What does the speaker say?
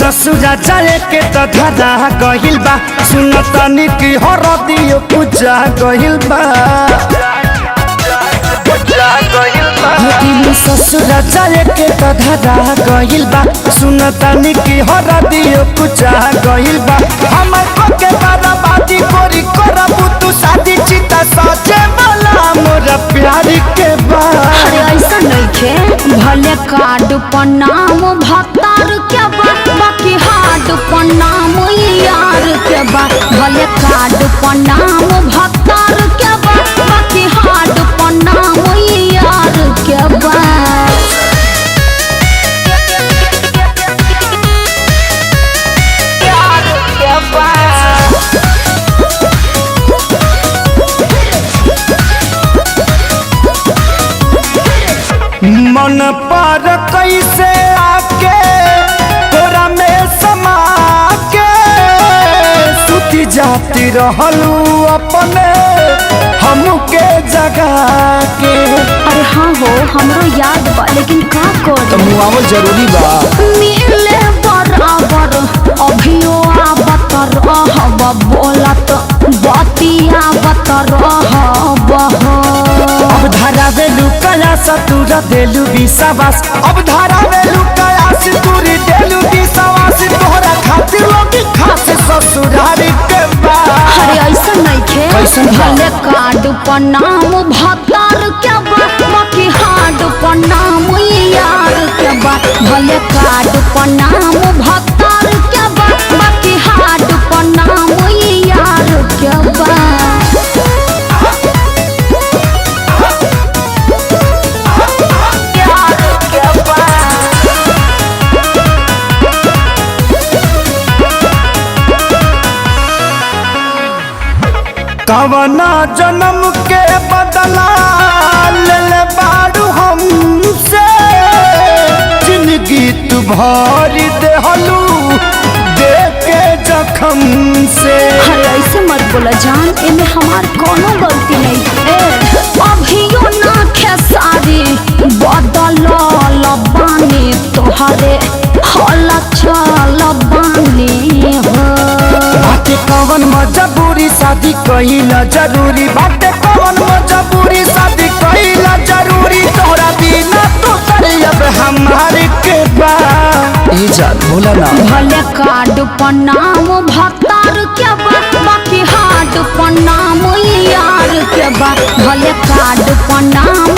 ससुरा जाए के तो धरा गहिल बा। सुन तनी की हरदियो पूजा गहिल बा। ससुरा जाए के तो धरा गहिल बा। सुन तनी की हरदियो पूजा गहिल बा। हमर को के बर्बादी कोरी करबू तू शादी चिता सचे वाला मोर प्यार के बा। अरे ऐसा नइखे भले कार्ड पर नाम भतार के बा, बाकी हार्ड पर नाम यार के बा। भले कार्ड पर नाम भतार के बा, बाकी हार्ड पर नाम यार के बा। यार के बा। मन पर कैसे आके तोरा में समा के सुती जाती रहलू अपने हमके जगा के। अरे हाँ हो हमरो याद बा, लेकिन का कर मुआवल जरूरी बा। मिले बराबर अभियो आवत रहब, बोलत बतियावत रहब। अब धरावे लुकाया सतुर देलू विश्वास। अब धरावे लुकाया सतुर देलू विश्वास। तोहरा खातिर लोग खास ससुरारी के बा। अरे ऐसा नइखे भले कार्ड पर नाम भतार के बा, बाकी हार्ड पर नाम यार के बा। भले कार्ड पर नाम भतार के बा, बाकी हार्ड पर नाम यार के बा। कवना जन्म के बदला ले ले बारू हमसे। जिंदगी तू भरी देहलू देके जखम से। अरे ऐसे मत बोला जान, इनमें हमार कोनो गलती नहीं है। अभियो ना खेसारी बदल बानी तोहरे हल चल बानी हो। बाटे कवन मजबूरी शादी कइला जरूरी। बाटे कवन मजबूरी शादी कइला जरूरी। तोहरा बिना तो अब हमारे के बा। ए जान बोला ना। भले कार्ड पर नाम भतार के बा, बाकी हार्ड पर नाम यार के बा। भले कार्ड पर नाम